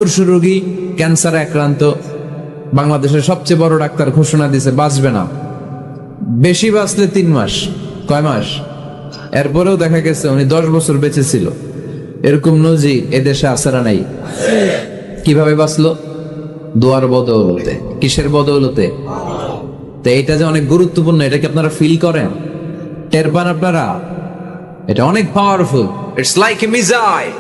মুমূর্ষু রোগী, ক্যান্সারে আক্রান্ত, বাংলাদেশের সবচেয়ে বড় ডাক্তার ঘোষণা দিয়েছে বাঁচবে না, বেশি বাঁচলে 3 মাস। কয় মাস? এরপরেও দেখা গেছে উনি 10 বছর বেঁচে ছিল। এরকম নজির এদেশে আছে না নাই? কিভাবে বাঁচলো? দোয়ার বদৌলতে। কিসের বদৌলতে? তো এটা যে অনেক গুরুত্বপূর্ণ, এটা কি আপনারা ফিল করেন, টের পান আপনারা? এটা অনেক powerful. It's like a missile.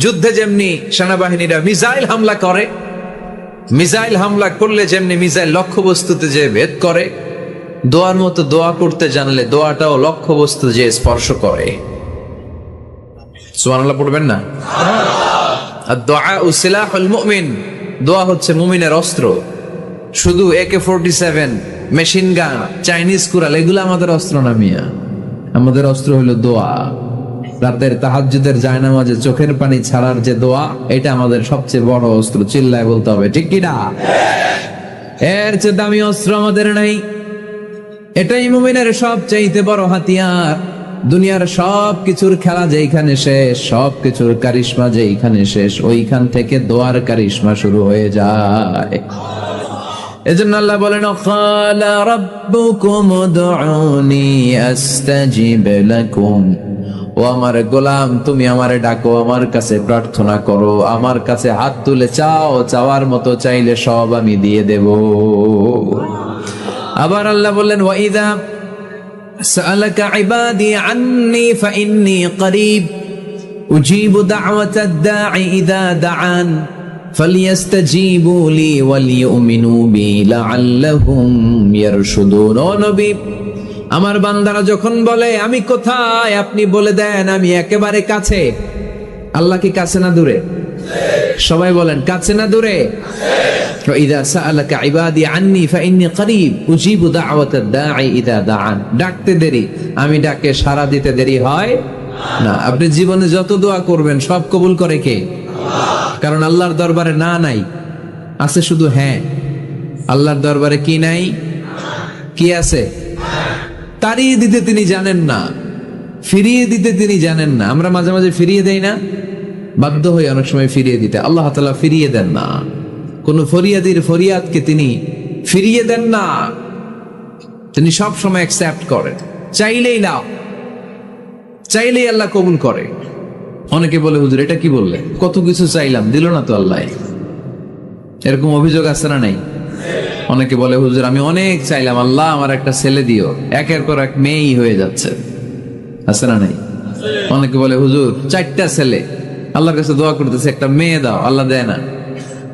যুদ্ধে যেমনি সেনাবাহিনীরা মিসাইল হামলা করে, মিসাইল হামলা করলে যেমনি মিসাইল লক্ষ্যবস্তুতে যে ভেদ করে, দোয়ার মতো দোয়া করতে জানলে দোয়াটাও লক্ষ্যবস্তু যে স্পর্শ করে। সুবহানাল্লাহ পড়বেন না? আদ-দুআউ সিলাহুল মুমিন। দোয়া হচ্ছে মুমিনের অস্ত্র। শুধু AK-47, মেশিন গান, চাইনিজ কুড়াল এগুলো আমাদের অস্ত্র না মিয়া। আমাদের অস্ত্র হলো দোয়া। রাতের তাহাজ্জুদের জায়নামাজে চোখের পানি ছাড়ার যে দোয়া, এটা আমাদের সবচেয়ে বড় অস্ত্র। চিল্লায় বলতে হবে, ঠিক কি না? এর চেয়ে দামি অস্ত্র আমাদের নাই। এটাই মুমিনের সবচাইতে বড় হাতিয়ার। দুনিয়ার সব কিছুর খেলা যেইখানে শেষ, সব কিছুর কারিশমা যেইখানে শেষ, ওইখান থেকে দোয়ার কারিশমা শুরু হয়ে যায়। এজন্য আল্লাহ বলেন, ক্বালা রাব্বুকুম উদউনি আস্তাজিব লাকুম। ও আমার গোলাম, তুমি আমারে ডাকো, আমার কাছে প্রার্থনা করো, আমার কাছে হাত তুলে চাও, চাওয়ার মতো চাইলে সব আমি দিয়ে দেব। আবার আল্লাহ বললেন, ওয়া ইযা সাআলাকা ইবাদি আন্নী ফাইন্নী করিব উজিবু দাওয়াতাদ দাঈ ইযা দাআন ফালইস্তাজিবু লি ওয়ালিউমিনু বি লাআল্লাহুম ইয়ারশুদুন। ও নবী, আমার বান্দারা যখন বলে আমি কোথায়, আপনি বলে দেন আমি একেবারে কাছে। আল্লাহ কি কাছে না দূরে? সবাই বলেন, কাছে না দূরে? ইযা সাআলাকা ইবাদি আন্নী ফাইন্নী করিব উজিবু দাওয়াতাদ দাঈ ইযা দাআন। ডাকতে দেরি, আমি ডাকে সাড়া দিতে দেরি হয় না। আপনি জীবনে যত দোয়া করবেন সব কবুল করে কে? কারণ আল্লাহর দরবারে না নাই, আছে শুধু হ্যাঁ। আল্লাহর দরবারে কি নাই? কি আছে? তাড়িয়ে দিতে তিনি জানেন না, ফিরিয়ে দিতে তিনি জানেন না। আমরা মাঝে মাঝে ফিরিয়ে দেই না, বাধ্য হই অনেক সময় ফিরিয়ে দিতে। আল্লাহ তাআলা ফিরিয়ে দেন না। কোন ফরিয়াদির ফরিয়াদকে তিনি ফিরিয়ে দেন না, তিনি সব সময় অ্যাকসেপ্ট করেন। চাইলেই নাও, চাইলেই আল্লাহ কবুল করে। অনেকে বলে, হুজুর এটা কি বললে, কত কিছু চাইলাম দিল না তো আল্লাহ। এরকম অভিযোগ আছে না নাই? অনেকে বলে, হুজুর আমি অনেক চাইলাম, আল্লাহ আমার একটা ছেলে দিও, একের পর এক মেয়েই হয়ে যাচ্ছে। আছে না নাই? অনেকে বলে, হুজুর 4টা ছেলে, আল্লাহর কাছে দোয়া করতেছে একটা মেয়ে দাও, আল্লাহ দেয় না।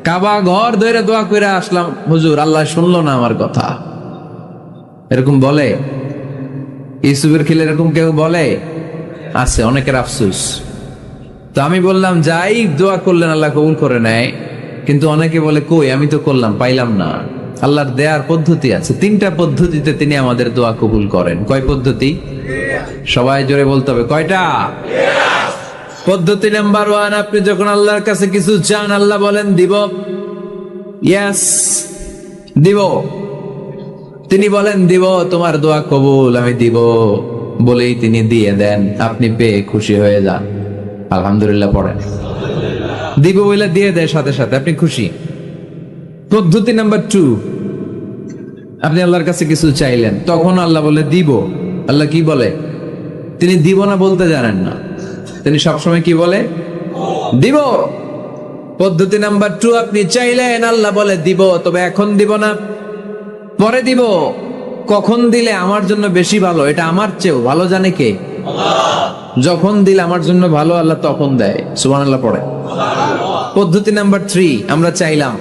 কাবা ঘর ধরে দোয়া করে আসলাম, হুজুর আল্লাহ শুনলো না আমার কথা। এরকম বলে? ইউসুফের খিলে এরকম কেউ বলে? আছে, অনেকের আফসোস। তো আমি বললাম, যাই দোয়া করলেন আল্লাহ কবুল করে নেয়, কিন্তু অনেকে বলে কই আমি তো করলাম পাইলাম না। আল্লাহর দেয়ার পদ্ধতি আছে, 3টা পদ্ধতিতে তিনি আমাদের দোয়া কবুল করেন। কয় পদ্ধতি? সবাই জোরে বলতে হবে, কয়টা? পদ্ধতি নাম্বার 1, আপনি যখন আল্লাহর কাছে কিছু চান, আল্লাহ বলেন দিব, ইয়েস দিব। তিনি বলেন দিব, তোমার দোয়া কবুল, আমি দিব বলেই তিনি দিয়ে দেন। আপনি পেয়ে খুশি হয়ে যান, আলহামদুলিল্লাহ পড়েন। দিব বলে দিয়ে দেয় সাথে সাথে, আপনি খুশি। পদ্ধতি নাম্বার 2, আপনি আল্লাহর কাছে কিছু চাইলেন, তখন আল্লাহ বলে দিব। আল্লাহ কি বলে? তিনি দিব না বলতে জানেন না, তিনি সবসময় কি বলে? দিব। পদ্ধতি নাম্বার 2, আপনি চাইলেন, আল্লাহ বলে দিব, তবে এখন দিব না, পরে দিব। কখন দিলে আমার জন্য বেশি ভালো, এটা আমার চেয়েও ভালো জানে কে? যখন দিলে আমার জন্য ভালো, আল্লাহ তখন দেয়। সুবহানাল্লাহ পড়ে। পদ্ধতি নাম্বার 3, আমরা চাইলাম,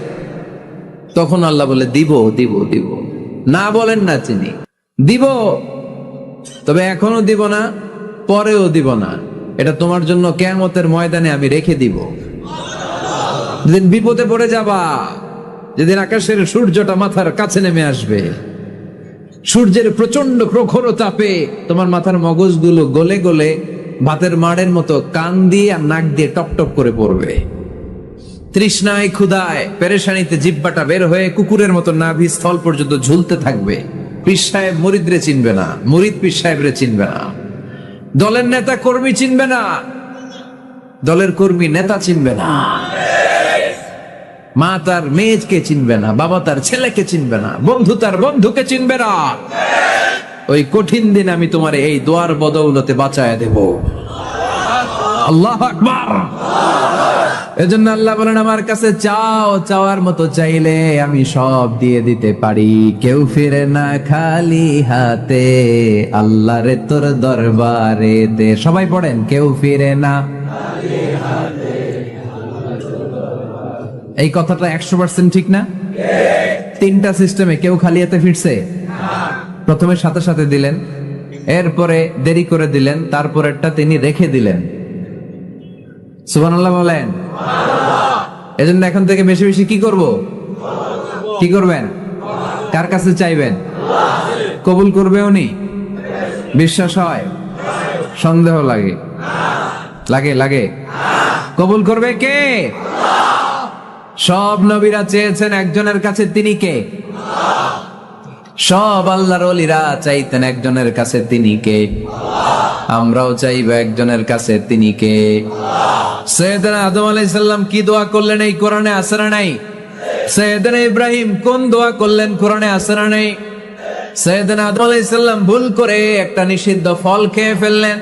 তখন আল্লাহ বলে দিব দিব দিব। না বলেন না তিনি, দিব, তবে এখনো দিব না, পরেও দিব না, এটা তোমার জন্য কিয়ামতের ময়দানে আমি রেখে দিব। যেদিন বিপদে পড়ে যাবা, যেদিন আকাশের সূর্যটা মাথার কাছে নেমে আসবে, সূর্যের প্রচন্ড প্রখর তাপে তোমার মাথার মগজগুলো গলে গলে ভাতের মাড়ের মতো কান দিয়ে আর নাক দিয়ে টপ টপ করে পড়বে। তৃষ্ণায় ক্ষুধায় পেরেশানিতে জিহ্বাটা বের হয়ে কুকুরের মতো নাভি স্থল পর্যন্ত ঝুলতে থাকবে। পীর সাহেব মুরিদরে চিনবে না, মুরিদ পীর সাহেবরে চিনবে না, দলের নেতা কর্মী চিনবে না, দলের কর্মী নেতা চিনবে না। মা তার মেয়েকে চিনবে না, বাবা তার ছেলেকে চিনবে না, বন্ধু তার বন্ধুকে চিনবে না। ওই কঠিন দিন আমি তোমার এই দোয়ার বদৌলতে বাঁচায় দেব। আল্লাহু আকবার। এজন্য আল্লাহ বলেন, আমার কাছে চাও, চাওয়ার মতো চাইলে আমি সব দিয়ে দিতে পারি। কেউ ফিরে না খালি হাতে, আল্লাহ রে তোর দরবারে দে। সবাই পড়েন, কেউ ফিরে না। এই কথাটা 100% ঠিক না? তিনটা সিস্টেমে কেউ খালি হাতে ফিরছে? প্রথমে সাথে সাথে দিলেন, এরপরে দেরি করে দিলেন, তারপরেরটা তিনি রেখে দিলেন। সুবহানাল্লাহ বলেন। এজন্য এখন থেকে বেশি বেশি কি করব? কি করবেন? কার কাছে চাইবেন? কবুল করবে উনি? বিশ্বাস হয়? সন্দেহ লাগে? লাগে লাগে? কবুল করবে কে? সব নবীরা চেয়েছেন একজনের কাছে, তিনি কে? সব আল্লাহর ওলিরা চাইতেন একজনের কাছে, তিনি কে? আমরাও চাইব একজনের কাছে, তিনি কে? সৈয়দনা আদম আলাইহিস সালাম কি দোয়া করলেন এই কোরআনে আছে না নাই? সৈয়দনা ইব্রাহিম কোন দোয়া করলেন কোরআনে আছে না নাই? সৈয়দনা আদম আলাইহিস সালাম ভুল করে একটা নিষিদ্ধ ফল খেয়ে ফেললেন,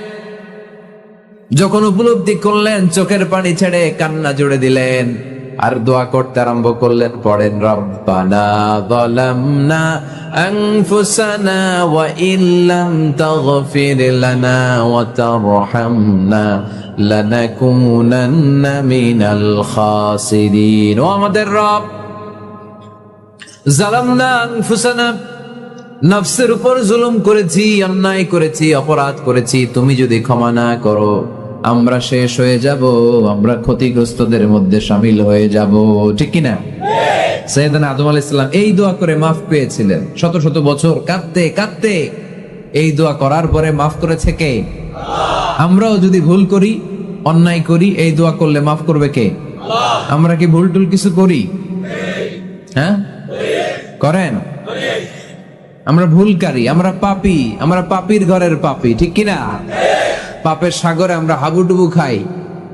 যখন উপলব্ধি করলেন চোখের পানি ছেড়ে কান্না জুড়ে দিলেন, আর দোয়া করতে আরম্ভ করলেন। পড়েন, রব্বানা যালামনা আনফুসানা ওয়া ইল্লাম তাগফির লানা ওয়া তারহামনা লানাকুনান্না মিনাল খাসিরিন। ও আমাদের রব, যালামনা আনফুসানা, নফসের উপর জুলুম করেছি, অন্যায় করেছি, অপরাধ করেছি, তুমি যদি ক্ষমা না করো আমরা শেষ হয়ে যাব, আমরা ক্ষতিগ্রস্তদের মধ্যে শামিল হয়ে যাব। ঠিক কিনা? সাইয়েদনা আদম আলাইহিস সালাম এই দোয়া করে মাফ পেয়েছিলেন। শত শত বছর কাঁদতে কাঁদতে এই দোয়া করার পরে মাফ করেছে কে? আমরাও যদি ভুল করি, অন্যায় করি, এই দোয়া করলে মাফ করবে কে? আমরা কি ভুল টুল কিছু করি? হ্যাঁ, করেন? আমরা ভুলকারী, আমরা পাপী, আমরা পাপীর ঘরের পাপী। ঠিক কিনা? পাপের সাগরে আমরা হাবুডুবু খাই,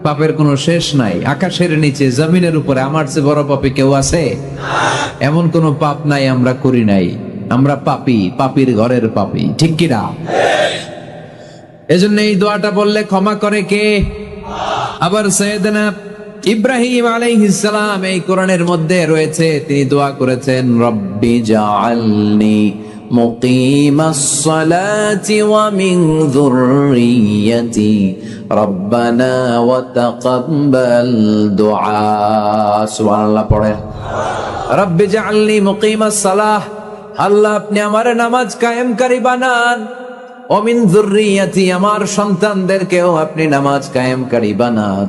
পাপের কোনো শেষ নাই। আকাশের নিচে, জমিনের উপরে আমার চেয়ে বড় পাপী কেউ আছে? এমন কোনো পাপ নাই আমরা করি নাই। আমরা পাপী, পাপীর ঘরের পাপী। ঠিক কিনা? এজন্য এই দোয়াটা বললে ক্ষমা করে কে? আবার সাইয়েদনা ইব্রাহিম আলাইহিস সালাম এই কোরআনের মধ্যে রয়েছে, তিনি দোয়া করেছেন, রব্বি জাআলনি মুকিমাস সালাতি ওয়া মিন যুররিয়্যাতি রব্বানা ওয়া তাকাব্বাল দুআ। সুবহানাল্লাহ পড়ে, রব্বি জাআলনি মুকিমাস সালাহ, আল্লাহ আপনি আমার নামাজ কায়েমকারী বানান, ওয়া মিন যুররিয়্যাতি, আমার সন্তানদেরকেও আপনি নামাজ কায়েমকারী বানান,